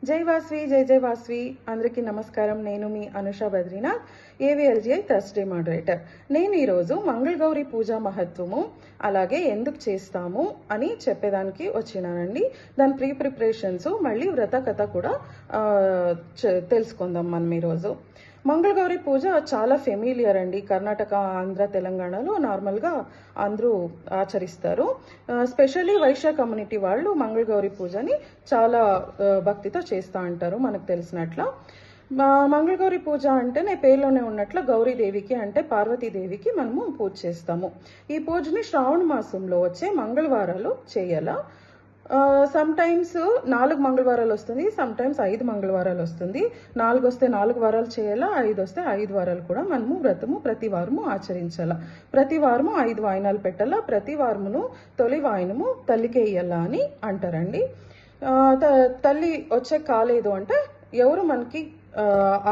జై వాస్వి జై జై వాస్వి అందరికీ నమస్కారం. నేను మీ అనుష బద్రీనాథ్, ఏవిఎల్జిఐ థర్స్డే మోడరేటర్. నేను ఈరోజు మంగళగౌరి పూజ మహత్వము అలాగే ఎందుకు చేస్తాము అని చెప్పేదానికి వచ్చినానండి. దాని ప్రిపరేషన్స్ మళ్ళీ వ్రత కథ కూడా తెలుసుకుందాం మనం ఈరోజు. మంగళగౌరి పూజ చాలా ఫెమిలియర్ అండి. కర్ణాటక, ఆంధ్ర, తెలంగాణలో నార్మల్గా అందరూ ఆచరిస్తారు. స్పెషల్లీ వైశ్య కమ్యూనిటీ వాళ్ళు మంగళగౌరి పూజని చాలా భక్తితో చేస్తూ ఉంటారు. మనకు తెలిసినట్లు మంగళగౌరి పూజ అంటేనే పేరులోనే ఉన్నట్లు గౌరీదేవికి అంటే పార్వతీదేవికి మనము పూజ చేస్తాము. ఈ పూజని శ్రావణ మాసంలో వచ్చే మంగళవారాలు చేయాల. సమ్ టైమ్స్ 4 మంగళవారాలు వస్తుంది, సమ్ టైమ్స్ 5 మంగళవారాలు వస్తుంది. 4 వస్తే 4 వారాలు చేయాలా, 5 వస్తే 5 వారాలు కూడా మనము వ్రతము ప్రతి వారము ఆచరించాలా. ప్రతి వారము 5 వాయినాలు పెట్టాలా. ప్రతి వారమును తొలి వాయినము తల్లికి వేయాలా అని అంటారండి. తల్లి వచ్చే కాలేదు అంటే ఎవరు మనకి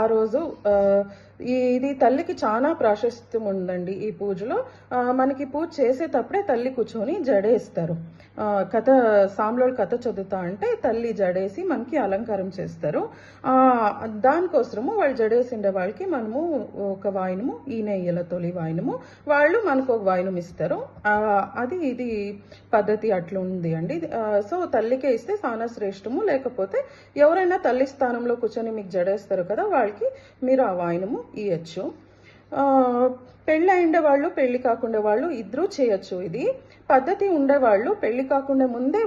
ఆ రోజు ఇది తల్లికి చాలా ప్రాశస్త్యం ఉందండి. ఈ పూజలో మనకి పూజ చేసేటప్పుడే తల్లి కూర్చొని జడేస్తారు. కథ సాంబ్లోళ్ళు కథ చదువుతా అంటే తల్లి జడేసి మనకి అలంకారం చేస్తారు. దానికోసము వాళ్ళు జడేసిండే వాళ్ళకి మనము ఒక వాయినము ఈయన తొలి వాయినము, వాళ్ళు మనకు ఒక వాయినం ఇస్తారు. ఇది పద్ధతి అట్లా ఉంది అండి. సో తల్లికే ఇస్తే చాలా శ్రేష్టము. లేకపోతే ఎవరైనా తల్లి స్థానంలో కూర్చొని మీకు జడేస్తారు కదా, వాళ్ళకి మీరు ఆ వాయినము ఇవ్వచ్చు. పెళ్ళి అయిండే వాళ్ళు, పెళ్లి కాకుండా వాళ్ళు ఇద్దరూ చేయొచ్చు. ఇది పద్ధతి ఉండేవాళ్ళు పెళ్లి కాకుండా ముందే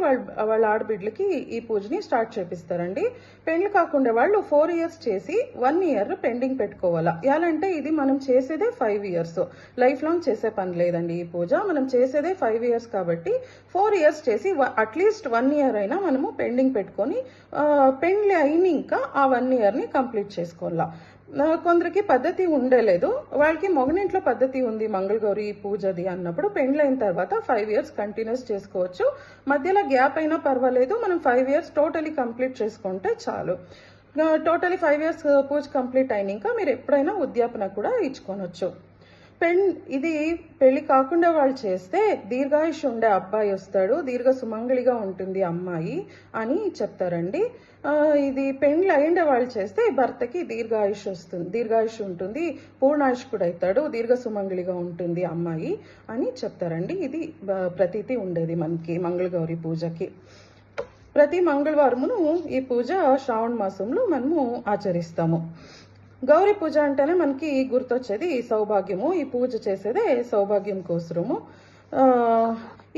వాళ్ళ ఆడబిడ్డలకి ఈ పూజని స్టార్ట్ చేపిస్తారండి. పెళ్లి కాకుండా వాళ్ళు 4 ఇయర్స్ చేసి 1 ఇయర్ పెండింగ్ పెట్టుకోవాలా. ఎలాంటే ఇది మనం చేసేదే 5 ఇయర్స్, లైఫ్ లాంగ్ చేసే పని లేదండి. ఈ పూజ మనం చేసేదే 5 ఇయర్స్ కాబట్టి 4 ఇయర్స్ చేసి అట్లీస్ట్ 1 ఇయర్ అయినా మనము పెండింగ్ పెట్టుకొని పెళ్లి అయిన ఇంకా ఆ 1 ఇయర్ని కంప్లీట్ చేసుకోవాలా. కొందరికి పద్ధతి ఉండలేదు, వాళ్ళకి మొగనింట్లో పద్ధతి ఉంది మంగళగౌరి పూజది అన్నప్పుడు పెండ్లైన తర్వాత 5 ఇయర్స్ కంటిన్యూస్ చేసుకోవచ్చు. మధ్యలో గ్యాప్ అయినా పర్వాలేదు, మనం 5 ఇయర్స్ టోటలీ కంప్లీట్ చేసుకుంటే చాలు. టోటలీ 5 ఇయర్స్ పూజ కంప్లీట్ అయినాక మీరు ఎప్పుడైనా ఉద్యాపన కూడా ఇచ్చుకోనొచ్చు. ఇది పెళ్లి కాకుండా వాళ్ళు చేస్తే దీర్ఘాయుష్ ఉండే అబ్బాయి వస్తాడు, దీర్ఘ సుమంగళిగా ఉంటుంది అమ్మాయి అని చెప్తారండి. ఇది పెండ్లు అయ్యిండే వాళ్ళు చేస్తే భర్తకి దీర్ఘాయుష్ ఉంటుంది, పూర్ణాయుష్కుడు అవుతాడు, దీర్ఘ సుమంగళిగా ఉంటుంది అమ్మాయి అని చెప్తారండి. ఇది ప్రతీతి ఉండేది మనకి మంగళగౌరి పూజకి. ప్రతి మంగళవారమును ఈ పూజ శ్రావణ మాసంలో మనము ఆచరిస్తాము. గౌరీ పూజ అంటేనే మనకి గుర్తొచ్చేది సౌభాగ్యము. ఈ పూజ చేసేదే సౌభాగ్యం కోసము.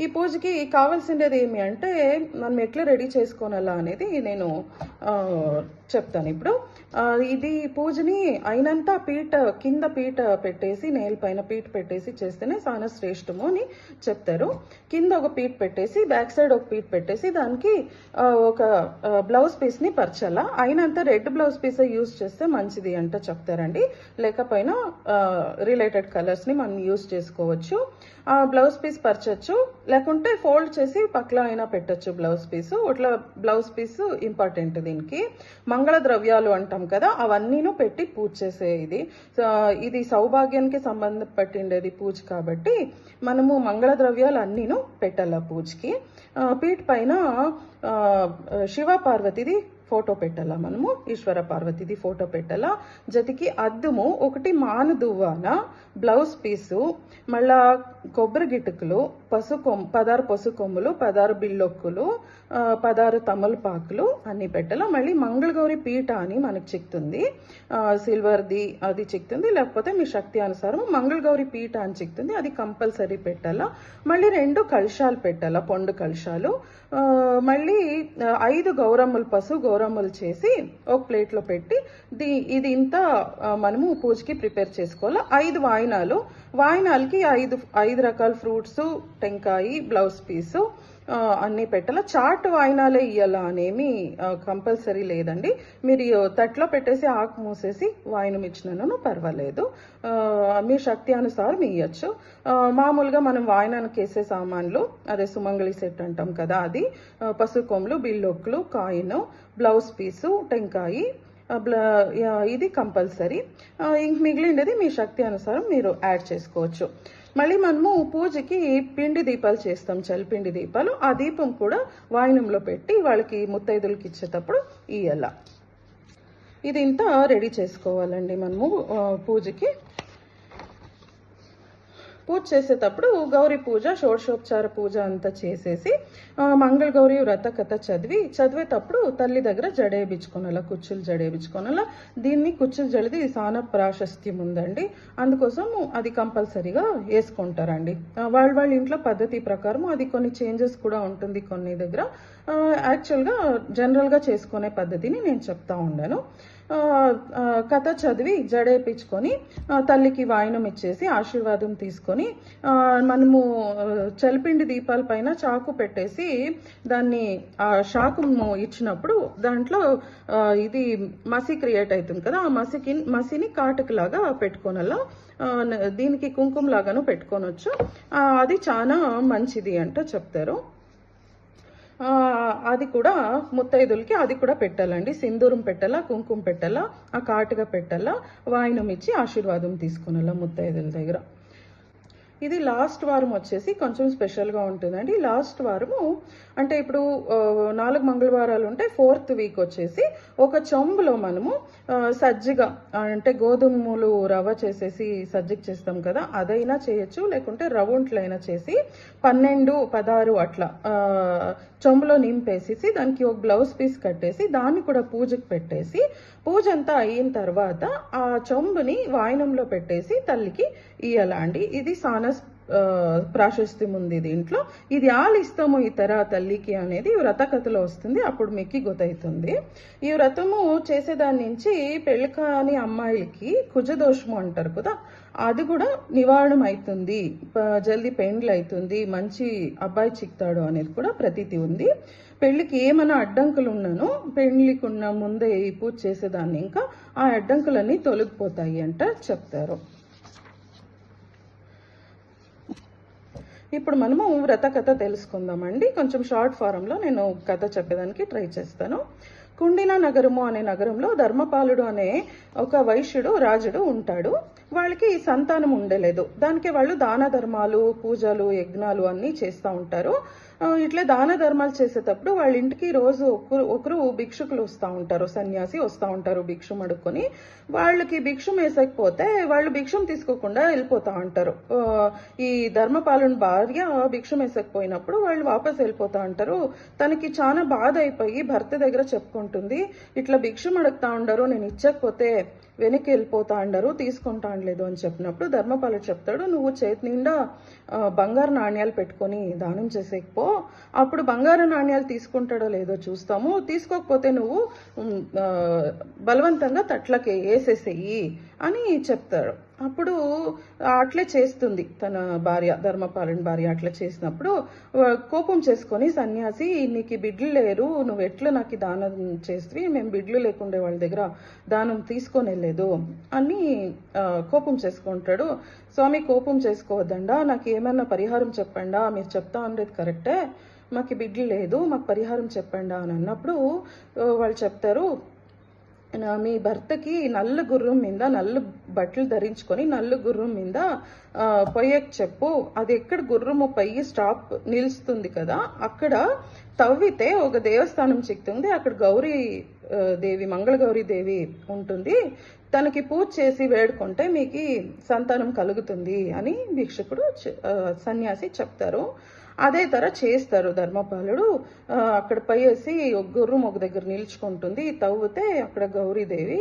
ఈ పూజకి కావాల్సిండేది ఏమి అంటే మనం ఎట్లా రెడీ చేసుకోనాలా అనేది నేను చెప్తాను ఇప్పుడు. ఇది పూజని అయినంత కింద పీట పెట్టేసి, నేల పైన పీట పెట్టేసి చేస్తేనే చాలా శ్రేష్టము అని చెప్తారు. కింద ఒక పీట పెట్టేసి, బ్యాక్ సైడ్ ఒక పీట పెట్టేసి దానికి ఒక బ్లౌజ్ పీస్ని పరచాలా. అయినంత రెడ్ బ్లౌజ్ పీస్ యూజ్ చేస్తే మంచిది అంట చెప్తారండి. లేకపోయినా రిలేటెడ్ కలర్స్ని మనం యూజ్ చేసుకోవచ్చు. బ్లౌజ్ పీస్ పరచచ్చు, లేకుంటే ఫోల్డ్ చేసి పక్కన అయినా పెట్టచ్చు బ్లౌజ్ పీసు. ఇట్లా బ్లౌజ్ పీసు ఇంపార్టెంట్ దీనికి. మంగళ ద్రవ్యాలు అంటాం కదా, అవన్నీను పెట్టి పూజ చేసే ఇది సౌభాగ్యానికి సంబంధం పట్టిండేది పూజ కాబట్టి మనము మంగళ ద్రవ్యాలు అన్నీను పెట్టాల పూజకి. పీఠ పైన శివ పార్వతిది ఫోటో పెట్టాలా, మనము ఈశ్వర పార్వతిది ఫోటో పెట్టాలా. జతికి అద్దము ఒకటి, మాను దువ్వాన, బ్లౌజ్ పీసు, మళ్ళా కొబ్బరి గిటుకులు, 16 పసు కొమ్ములు, 16 బిల్లొక్కులు, 16 తమలపాకులు అన్ని పెట్టాలా. మళ్ళీ మంగళగౌరి పీఠ అని మనకు చిక్తుంది, సిల్వర్ది అది చిక్తుంది. లేకపోతే మీ శక్తి అనుసారం మంగళగౌరి పీఠ అని చిక్తుంది, అది కంపల్సరీ పెట్టాలా. మళ్ళీ 2 కలశాలు పెట్టాలా, పొండు కలశాలు. మళ్ళీ 5 గౌరమ్మలు, పసు గౌరమ్మలు చేసి ఒక ప్లేట్లో పెట్టి ఇది ఇంత మనము పూజకి ప్రిపేర్ చేసుకోవాలి. 5 వాయినాలకి 5 రకాల ఫ్రూట్స్, టెంకాయి, బ్లౌజ్ పీసు అన్నీ పెట్టాల. చాట్ వాయినాలే ఇయ్యాలా అనేమి కంపల్సరీ లేదండి. మీరు తట్లో పెట్టేసి ఆకు మూసేసి వాయినం ఇచ్చినను పర్వాలేదు, మీ శక్తి అనుసారం ఇయ్యచ్చు. మామూలుగా మనం వాయినానికి వేసే సామాన్లు అదే సుమంగళి సెట్ అంటాం కదా, అది పసుకొమ్ములు, బిల్లొక్కులు, కాయిన్, బ్లౌజ్ పీసు, టెంకాయి, ఇది కంపల్సరీ. ఇంక మిగిలిండేది మీ శక్తి అనుసారం మీరు యాడ్ చేసుకోవచ్చు. మళ్ళీ మనము పూజకి పిండి దీపాలు చేస్తాం, చలిపిండి దీపాలు. ఆ దీపం కూడా వాయినంలో పెట్టి వాళ్ళకి ముత్తైదులకి ఇచ్చేటప్పుడు ఇయ్యాల. ఇది ఇంత రెడీ చేసుకోవాలండి మనము పూజకి. పూజ చేసేటప్పుడు గౌరీ పూజ, షోడశోపచార పూజ అంతా చేసేసి మంగళగౌరి వ్రత కథ చదివేటప్పుడు తల్లి దగ్గర జడేయించుకోనాల, కుచ్చులు జడేయించుకోనాల. దీన్ని కుచ్చులు జడిది సాన ప్రాశస్త్యం ఉందండి, అందుకోసం అది కంపల్సరీగా వేసుకుంటారండి. వాళ్ళ ఇంట్లో పద్ధతి ప్రకారం అది కొన్ని చేంజెస్ కూడా ఉంటుంది కొన్ని దగ్గర. యాక్చువల్గా జనరల్గా చేసుకునే పద్ధతిని నేను చెప్తా ఉన్నాను. కథ చదివి జడేపించుకొని తల్లికి వాయినం ఇచ్చేసి ఆశీర్వాదం తీసుకొని మనము చలిపిండి దీపాల పైన చాకు పెట్టేసి దాన్ని ఆ షాకు ఇచ్చినప్పుడు దాంట్లో ఇది మసి క్రియేట్ అవుతుంది కదా, ఆ మసిని కాటుకులాగా పెట్టుకోనలా. దీనికి కుంకుమ లాగాను పెట్టుకోనొచ్చు. అది చాలా మంచిది అంట చెప్తారు. అది కూడా ముత్తైదులకి అది కూడా పెట్టాలండి. సింధూరం పెట్టాలా, కుంకుమ పెట్టాలా, ఆ కాటుగా పెట్టాలా, వాయినం ఇచ్చి ఆశీర్వాదం తీసుకునేలా ముత్తైదుల దగ్గర. ఇది లాస్ట్ వారం వచ్చేసి కొంచెం స్పెషల్గా ఉంటుందండి. లాస్ట్ వారము అంటే ఇప్పుడు 4 మంగళవారాలు ఉంటే 4th వీక్ వచ్చేసి ఒక చెంబులో మనము సజ్జిగ అంటే గోధుమలు రవ్వ చేసేసి సజ్జిగ చేస్తాం కదా, అదైనా చేయొచ్చు, లేకుంటే రవ్వుంట్లైనా చేసి 12, 16 అట్లా చెంబులో నింపేసేసి దానికి ఒక బ్లౌజ్ పీస్ కట్టేసి దాన్ని కూడా పూజకు పెట్టేసి పూజ అంతా అయిన తర్వాత ఆ చెంబుని వాయినంలో పెట్టేసి తల్లికి ఇయ్యాల అండి. ఇది సాన ప్రాశస్త్యం ఉంది దీంట్లో. ఇది ఇస్తాము ఈ తర తల్లికి అనేది వ్రత కథలో వస్తుంది, అప్పుడు మీకు గుర్తవుతుంది. ఈ వ్రతము చేసేదాని నుంచి పెళ్లి కాని అమ్మాయిలకి కుజదోషము అంటారు కదా, అది కూడా నివారణ అవుతుంది, జల్దీ పెండ్లు అవుతుంది, మంచి అబ్బాయి చిక్తాడు అనేది కూడా ప్రతీతి ఉంది. పెళ్లికి ఏమైనా అడ్డంకులు ఉన్నానో పెళ్లికి ఉన్న ముందే ఈ పూజ చేసేదాన్ని ఇంకా ఆ అడ్డంకులన్నీ తొలగిపోతాయి అంట చెప్తారు. ఇప్పుడు మనము వ్రత కథ తెలుసుకుందామండి. కొంచెం షార్ట్ ఫారంలో నేను కథ చెప్పేదానికి ట్రై చేస్తాను. కుండిన నగరము అనే నగరంలో ధర్మపాలుడు అనే ఒక వైశ్యుడు రాజుడు ఉంటాడు. వాళ్ళకి సంతానం ఉండలేదు. దానికి వాళ్ళు దాన ధర్మాలు, పూజలు, యజ్ఞాలు అన్నీ చేస్తూ ఉంటారు. ఇట్లా దాన ధర్మాలు చేసేటప్పుడు వాళ్ళ ఇంటికి రోజు ఒకరు భిక్షుకులు వస్తూ ఉంటారు, సన్యాసి వస్తూ ఉంటారు భిక్షం అడుక్కొని. వాళ్ళకి భిక్షం వేసకపోతే వాళ్ళు భిక్షం తీసుకోకుండా వెళ్ళిపోతూ ఉంటారు. ఈ ధర్మపాలుని భార్య భిక్షం వేసకపోయినప్పుడు వాళ్ళు వాపస్ వెళ్ళిపోతూ ఉంటారు. తనకి చాలా బాధ అయిపోయి భర్త దగ్గర చెప్పుకుంటుంది, ఇట్లా భిక్షం అడుగుతా ఉండరు, నేను ఇచ్చకపోతే వెనక్కి వెళ్ళిపోతా అంటారు, తీసుకుంటా అనలేదు అని చెప్పినప్పుడు ధర్మపాలుడు చెప్తాడు, నువ్వు చేతి నిండా బంగారు నాణ్యాలు పెట్టుకొని దానం చేసేకపో, అప్పుడు బంగారు నాణ్యాలు తీసుకుంటాడో లేదో చూస్తాము, తీసుకోకపోతే నువ్వు బలవంతంగా తట్లకి వేసేసేయి అని చెప్తాడు. అప్పుడు అట్లే చేస్తుంది తన భార్య, ధర్మపాలుని భార్య. అట్లా చేసినప్పుడు కోపం చేసుకొని సన్యాసి, నీకు బిడ్డలు లేరు, నువ్వు ఎట్లా నాకు దానం చేస్తే, మేము బిడ్డలు లేకుండే వాళ్ళ దగ్గర దానం తీసుకొని వెళ్ళలేదు అని కోపం చేసుకుంటాడు. స్వామి కోపం చేసుకోవద్దండా, నాకు ఏమైనా పరిహారం చెప్పండా, మీరు చెప్తా అనేది కరెక్టే, మాకు బిడ్డలు లేదు, మాకు పరిహారం చెప్పండా అని అన్నప్పుడు వాళ్ళు చెప్తారు, మీ భర్తకి నల్ల గుర్రం మీద నల్ల బట్టలు ధరించుకొని నల్ల గుర్రం మీద పొయ్యకు చెప్పు, అది ఎక్కడ గుర్రము పయ్యి స్టాప్ నిలుస్తుంది కదా, అక్కడ తవ్వితే ఒక దేవస్థానం చిక్కుతుంది, అక్కడ గౌరీ దేవి, మంగళగౌరీ దేవి ఉంటుంది, తనకి పూజ చేసి వేడుకుంటే మీకు సంతానం కలుగుతుంది అని భిక్షకుడు సన్యాసి చెప్తారు. అదే తర చేస్తారు ధర్మపాలుడు. అక్కడ పైసి ఒక గుర్రం ఒక దగ్గర నిల్చుకుంటుంది, తవ్వితే అక్కడ గౌరీదేవి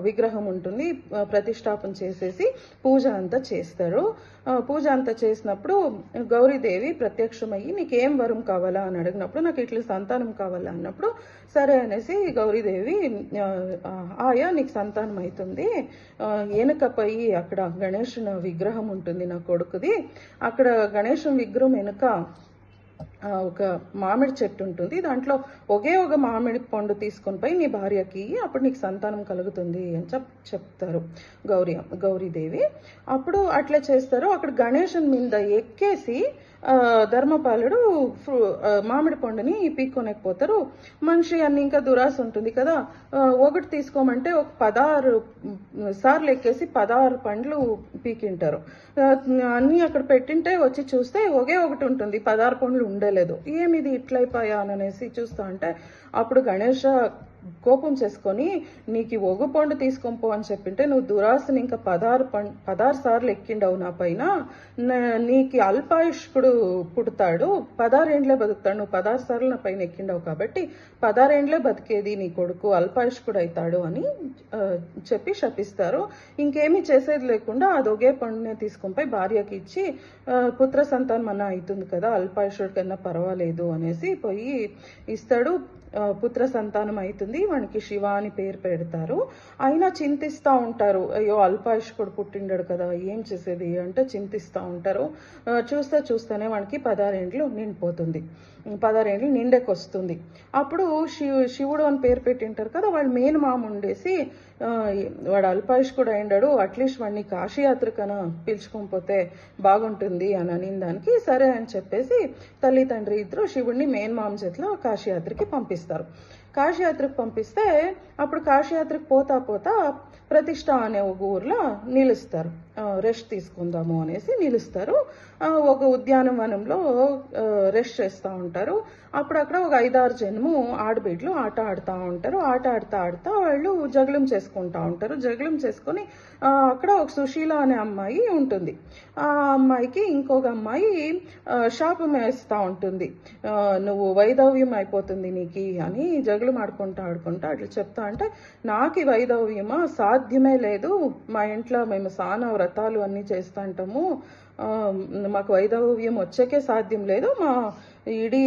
విగ్రహం ఉంటుంది, ప్రతిష్టాపన చేసేసి పూజ అంతా చేస్తారు. పూజ అంతా చేసినప్పుడు గౌరీదేవి ప్రత్యక్షమయ్యి నీకేం వరం కావాలా అని అడిగినప్పుడు నాకు ఇట్లా సంతానం కావాలా అన్నప్పుడు సరే అనేసి గౌరీదేవి ఆయా నీకు సంతానం అవుతుంది, వెనుకపై అక్కడ గణేశుని విగ్రహం ఉంటుంది నా కొడుకుది, అక్కడ గణేశుని విగ్రహం వెనుక ఒక మామిడి చెట్టు ఉంటుంది, దాంట్లో ఒకే ఒక మామిడి పండు తీసుకొని పోయి నీ భార్యకి అప్పుడు నీకు సంతానం కలుగుతుంది అని చెప్తారు గౌరీదేవి. అప్పుడు అట్లా చేస్తారు. అక్కడ గణేశుని మీద ఎక్కేసి ధర్మపాలుడు మామిడి పండుని పీక్కొనకపోతారు. మనిషి అన్ని ఇంకా దురాశ ఉంటుంది కదా, ఒకటి తీసుకోమంటే ఒక 16 సార్లు ఎక్కేసి 16 పండ్లు పీకింటారు. అన్నీ అక్కడ పెట్టింటే వచ్చి చూస్తే ఒకే ఒకటి ఉంటుంది, 16 పండ్లు ఉండలేదు. ఏమిది ఇట్లయిపోయా అనేసి చూస్తా అంటే అప్పుడు గణేష కోపం చేసుకొని నీకు ఒగు పండు తీసుకొని పో అని చెప్పింటే నువ్వు దురాశని ఇంకా 16 సార్లు ఎక్కిండవు నా పైన, నీకు అల్పాయుష్కుడు పుడతాడు, 16 ఏండ్లే బతుకుతాడు, నువ్వు 16 సార్లు నా పైన ఎక్కిండవు కాబట్టి 16 ఏండ్లే బతికేది నీ కొడుకు, అల్పాయుష్కుడు అవుతాడు అని చెప్పి శపిస్తారు. ఇంకేమీ చేసేది లేకుండా అది ఒకే పండునే తీసుకొని పోయి భార్యకి ఇచ్చి పుత్ర సంతానం అన్న అవుతుంది కదా, అల్పాయుష్కుడి కన్నా పర్వాలేదు అనేసి పోయి ఇస్తాడు. పుత్ర సంతానం అవుతుంది, వానికి శివ అని పేరు పెడతారు. అయినా చింతిస్తూ ఉంటారు, అయ్యో అల్పాయుష్కుడు పుట్టిండాడు కదా ఏం చేసేది అంటే చింతిస్తూ ఉంటారు. చూస్తేనే వానికి 16 ఏండ్లు నిండిపోతుంది, 16 ఏండ్లు నిండెకొస్తుంది. అప్పుడు శివుడు అని పేరు పెట్టింటారు కదా, వాళ్ళు మెయిన్ మామ ఉండేసి వాడు అల్పాయుష్కుడు అయిండాడు, అట్లీస్ట్ వాడిని కాశీయాత్రకైనా పిలుచుకొని పోతే బాగుంటుంది అని అనిన దానికి సరే అని చెప్పేసి తల్లి తండ్రి ఇద్దరు శివుడిని మెయిన్ మామ చేతిలో కాశీయాత్రకి పంపిస్తారు. కాశీయాత్రకు పంపిస్తే అప్పుడు కాశీయాత్రకు పోతా ప్రతిష్ట అనే ఒక ఊర్లో నిలుస్తారు, రెస్ట్ తీసుకుందాము అనేసి నిలుస్తారు. ఒక ఉద్యానవనంలో రెస్ట్ చేస్తూ ఉంటారు. అప్పుడు అక్కడ ఒక 5-6 జనము ఆడబిడ్డలు ఆట ఆడుతూ ఉంటారు. ఆట ఆడుతా వాళ్ళు జగలం చేసుకుంటూ ఉంటారు. జగలం చేసుకొని అక్కడ ఒక సుశీల అనే అమ్మాయి ఉంటుంది. ఆ అమ్మాయికి ఇంకొక అమ్మాయి శాపం వేస్తూ ఉంటుంది, నువ్వు వైధవ్యం అయిపోతుంది నీకు అని జగలం ఆడుకుంటా అట్లా చెప్తా అంటే, నాకు వైధవ్యమా సాధ్యమే లేదు, మా ఇంట్లో మేము సానా వ్రతాలు అన్నీ చేస్తూ ఉంటాము, మాకు వైధవ్యం వచ్చేకే సాధ్యం లేదు, మా ఇడీ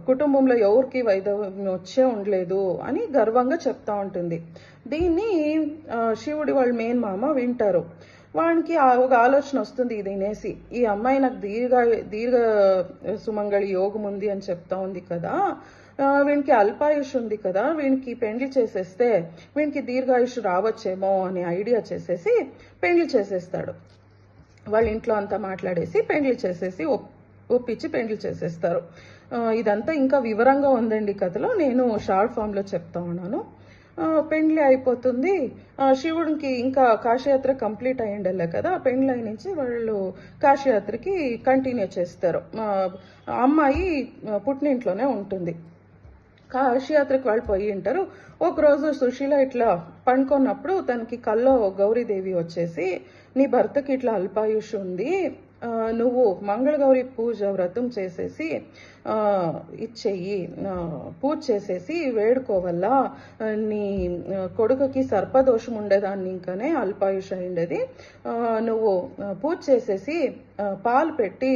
కుటుంబంలో ఎవరికి వైధవ్యం వచ్చే ఉండలేదు అని గర్వంగా చెప్తా ఉంటుంది. దీన్ని శివుడి వాళ్ళ మెయిన్ మామ వింటారు. వానికి ఒక ఆలోచన వస్తుంది, ఇది వినేసి ఈ అమ్మాయి నాకు దీర్ఘ సుమంగళి యోగం ఉంది అని చెప్తా ఉంది కదా, వీనికి అల్పాయుష్ ఉంది కదా, వీనికి పెండ్లి చేసేస్తే వీనికి దీర్ఘాయుష్ రావచ్చేమో అనే ఐడియా చేసేసి పెండ్లి చేసేస్తాడు. వాళ్ళ ఇంట్లో అంతా మాట్లాడేసి పెండ్లి చేసేసి ఒప్పించి పెండ్లి చేసేస్తారు. ఇదంతా ఇంకా వివరంగా ఉందండి కథలో, నేను షార్ట్ ఫామ్లో చెప్తా ఉన్నాను. పెండ్లి అయిపోతుంది. శివుడికి ఇంకా కాశీయాత్ర కంప్లీట్ అయ్యిండలే కదా, పెండ్లి అయి నుంచి వాళ్ళు కాశీయాత్రకి కంటిన్యూ చేస్తారు. అమ్మాయి పుట్టినింట్లోనే ఉంటుంది. కాశీయాత్రకు వాళ్ళు పోయి ఉంటారు. ఒకరోజు సుశీల ఇట్లా పండుకున్నప్పుడు తనకి కల్లో గౌరీదేవి వచ్చేసి, నీ భర్తకి ఇట్లా అల్పాయుష్ ఉంది, నువ్వు మంగళగౌరి పూజ వ్రతం చేసేసి ఇచ్చేయి, పూజ చేసేసి వేడుకోవల్ల, నీ కొడుకుకి సర్పదోషం ఉండేదాన్ని ఇంకానే అల్పాయుష్ అయిండేది, నువ్వు పూజ చేసేసి పాలు పెట్టి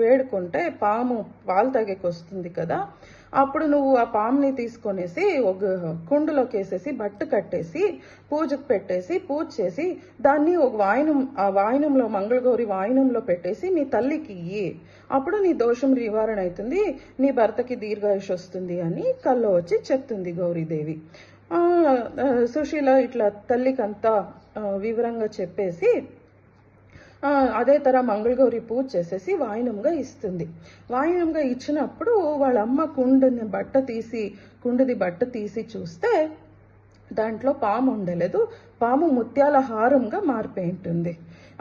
వేడుకుంటే పాలు తాగేకొస్తుంది కదా, అప్పుడు నువ్వు ఆ పాముని తీసుకొనేసి ఒక కుండలోకి వేసేసి బట్ట కట్టేసి పూజకు పెట్టేసి పూజ చేసి దాన్ని ఒక ఆ వాయనంలో మంగళగౌరి వాయనంలో పెట్టేసి మీ తల్లికి ఇయ్యి, అప్పుడు నీ దోషం నివారణ అవుతుంది, నీ భర్తకి దీర్ఘాయుష్ వస్తుంది అని కల్లో వచ్చి చెప్తుంది గౌరీదేవి. సుశీల ఇట్లా తల్లికంతా వివరంగా చెప్పేసి అదే తర మంగళగౌరి పూజ చేసేసి వాయినంగా ఇస్తుంది. వాయినంగా ఇచ్చినప్పుడు వాళ్ళ అమ్మ కుండది బట్ట తీసి చూస్తే దాంట్లో పాము ఉండలేదు, పాము ముత్యాల హారంగా మారిపోయి ఉంటుంది.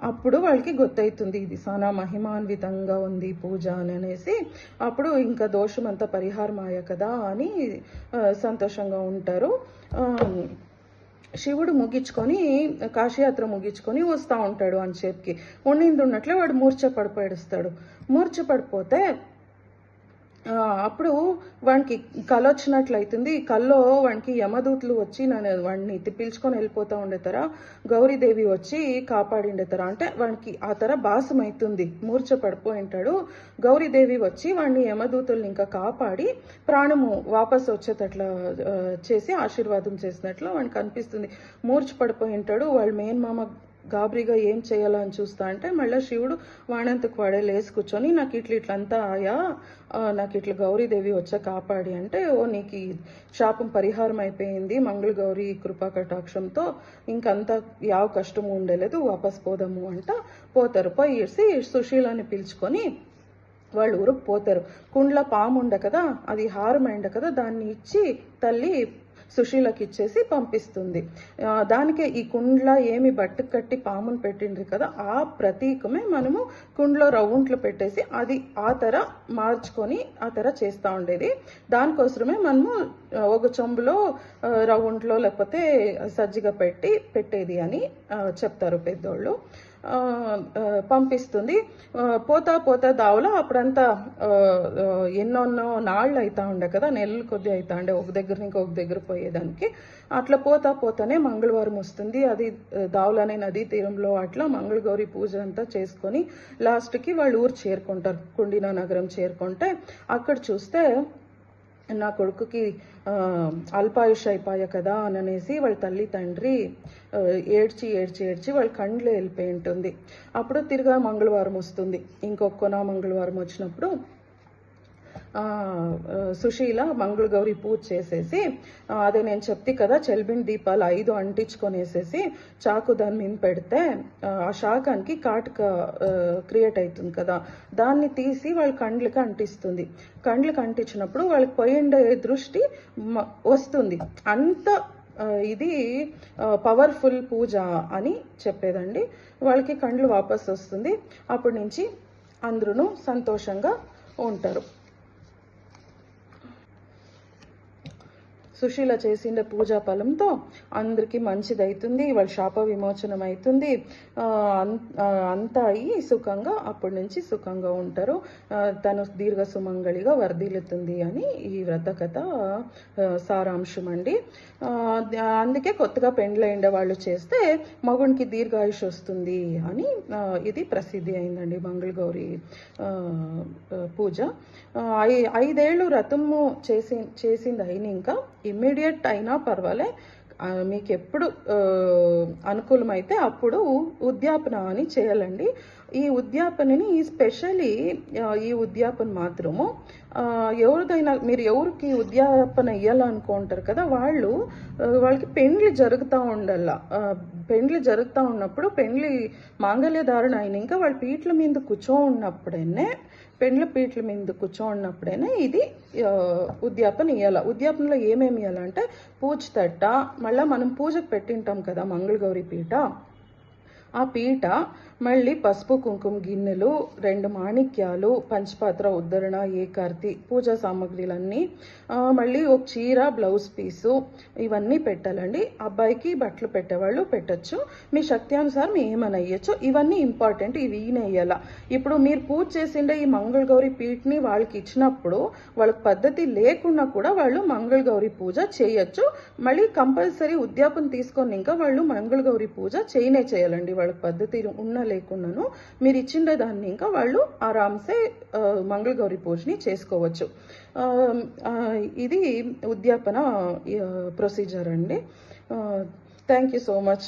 అప్పుడు వాళ్ళకి గుర్తవుతుంది ఇది సానా మహిమాన్వితంగా ఉంది పూజ అనేసి. అప్పుడు ఇంకా దోషం అంతా పరిహారమాయ కదా అని సంతోషంగా ఉంటారు. శివుడు ముగించుకొని కాశీయాత్ర ముగించుకొని వస్తూ ఉంటాడు అని చెప్పి ఉన్నట్లే వాడు మూర్ఛ పడిపోతే అప్పుడు వానికి కళ వచ్చినట్లయితుంది. కల్లో వానికి యమదూతులు వచ్చి వాడిని పిలుచుకొని వెళ్ళిపోతూ ఉండేతారా, గౌరీదేవి వచ్చి కాపాడిండేతారా అంటే వానికి ఆ తర భాసం అవుతుంది, మూర్ఛ పడిపోయింటాడు. గౌరీదేవి వచ్చి వాడిని యమదూతుల్ని ఇంకా కాపాడి ప్రాణము వాపస్ వచ్చేటట్లా చేసి ఆశీర్వాదం చేసినట్లు వానికి అనిపిస్తుంది. మూర్ఛ పడిపోయింటాడు. వాళ్ళ మెయిన్ మామ గాబరీగా ఏం చేయాలని చూస్తా అంటే మళ్ళీ శివుడు వాడంతకు వాడే లేసి కూర్చొని నాకు ఇట్లంతా ఆయా నాకు ఇట్లా గౌరీదేవి వచ్చా కాపాడి అంటే ఓ నీకు ఈ శాపం పరిహారం అయిపోయింది మంగళగౌరి కృపా కటాక్షంతో ఇంకంతా యావ కష్టము ఉండలేదు వాపస్ పోదాము అంట పోతారు. పోయేసి సుశీలని పిలుచుకొని వాళ్ళు ఊరికి పోతారు. కుండ్ల పాము ఉండ కదా, అది హారమైండ కదా, దాన్ని ఇచ్చి తల్లి సుశీలకి ఇచ్చేసి పంపిస్తుంది. దానికే ఈ కుండ్ల ఏమి బట్టు కట్టి పామును పెట్టిండ్రు కదా, ఆ ప్రతీకమే మనము కుండ్లో రవ్వుంట్లు పెట్టేసి అది ఆ తెర మార్చుకొని ఆ తెర చేస్తూ ఉండేది. దానికోసమే మనము ఒక చెంబులో రవ్వుంట్లో లేకపోతే సజ్జిగ పెట్టేది అని చెప్తారు పెద్దోళ్ళు. పంపిస్తుంది. పోతా పోతా దావలో అప్పుడంతా ఎన్నెన్నో నాళ్ళు అవుతా ఉండే కదా, నెలలు కొద్ది అవుతా ఉండే ఒక దగ్గర ఇంకొక దగ్గర పోయేదానికి. అట్లా పోతా పోతానే మంగళవారం వస్తుంది. అది దావులనే నదీ తీరంలో అట్లా మంగళగౌరి పూజ అంతా చేసుకొని లాస్ట్కి వాళ్ళు ఊరు చేరుకుంటారు. కుండినా నగరం చేరుకుంటే అక్కడ చూస్తే నా కొడుకుకి అల్పాయుష్ అయిపోయా కదా అని అనేసి వాళ్ళ తల్లి తండ్రి ఏడ్చి ఏడ్చి ఏడ్చి వాళ్ళ కండ్లు వెళ్ళిపోయి ఉంటుంది. అప్పుడు తిరిగా మంగళవారం వస్తుంది. ఇంకొక మంగళవారం వచ్చినప్పుడు సుశీల మంగళగౌరి పూజ చేసేసి అదే నేను చెప్తే కదా చెల్బిండి దీపాలు 5 అంటించుకొనేసేసి చాకు దాని మీద పెడితే ఆ శాకానికి కాటుక క్రియేట్ అవుతుంది కదా, దాన్ని తీసి వాళ్ళ కండ్లకి అంటిస్తుంది. కండ్లకి అంటించినప్పుడు వాళ్ళకి పోయిండే దృష్టి వస్తుంది. అంత ఇది పవర్ఫుల్ పూజ అని చెప్పేదండి. వాళ్ళకి కండ్లు వాపస్ వస్తుంది. అప్పటి నుంచి అందరూ సంతోషంగా ఉంటారు. సుశీల చేసిన పూజా ఫలంతో అందరికీ మంచిది అవుతుంది. వాళ్ళ శాప విమోచనం అవుతుంది. అంతా అయ్యి సుఖంగా అప్పటి నుంచి సుఖంగా ఉంటారు. తను దీర్ఘ సుమంగళిగా వర్ధిల్లుతుంది అని ఈ వ్రత కథ సారాంశం అండి. అందుకే కొత్తగా పెండ్లైండే వాళ్ళు చేస్తే మగునికి దీర్ఘాయుష్ వస్తుంది అని ఇది ప్రసిద్ధి అయిందండి మంగళగౌరి పూజ. 5 ఏళ్ళు వ్రతము చేసింది అయిన ఇంకా ఇమ్మీడియట్ అయినా పర్వాలే, మీకు ఎప్పుడు అనుకూలమైతే అప్పుడు ఉద్యాపన అని చేయాలండి. ఈ ఉద్యాపనని స్పెషల్లీ ఈ ఉద్యాపన మాత్రము ఎవరిదైనా మీరు ఎవరికి ఉద్యాపన ఇవ్వాలనుకుంటారు కదా వాళ్ళకి పెండ్లి జరుగుతూ ఉండాల. పెండ్లి జరుగుతూ ఉన్నప్పుడు పెండ్లి మాంగళ్యధారణ అయిన ఇంకా వాళ్ళ పీట్ల మీద కూర్చోన్నప్పుడేనే పెండ్ల పీట్ల మీద కూర్చోన్నప్పుడైనా ఇది ఉద్యాపన ఇవ్వాల. ఉద్యాపనలో ఏమేమి ఇవ్వాలంటే పూజ తట్ట, మళ్ళీ మనం పూజకు పెట్టింటాం కదా మంగళగౌరి పీట, ఆ పీట మళ్ళీ పసుపు కుంకుమ గిన్నెలు 2 మాణిక్యాలు పంచపాత్ర ఉద్ధరణ ఏకార్తి పూజా సామాగ్రిలన్నీ మళ్ళీ ఒక చీర బ్లౌజ్ పీసు ఇవన్నీ పెట్టాలండి. అబ్బాయికి బట్టలు పెట్టేవాళ్ళు పెట్టచ్చు, మీ శక్త్యానుసారం ఏమైనా వేయచ్చు. ఇవన్నీ ఇంపార్టెంట్, ఇవి వేయాల. ఇప్పుడు మీరు పూజ చేసిండే ఈ మంగళగౌరి పీఠని వాళ్ళకి ఇచ్చినప్పుడు వాళ్ళకి పద్ధతి లేకున్నా కూడా వాళ్ళు మంగళగౌరి పూజ చేయొచ్చు. మళ్ళీ కంపల్సరీ ఉద్యాపన తీసుకొని ఇంకా వాళ్ళు మంగళగౌరి పూజ చేయాలండి. వాళ్ళకి పద్ధతి ఉన్న లేకున్నాను మీరు ఇచ్చిండే దాన్ని ఇంకా వాళ్ళు ఆరామ్సే మంగళగౌరి పూజని చేసుకోవచ్చు. ఇది ఉద్యాపన ప్రొసీజర్ అండి. Thank you so much.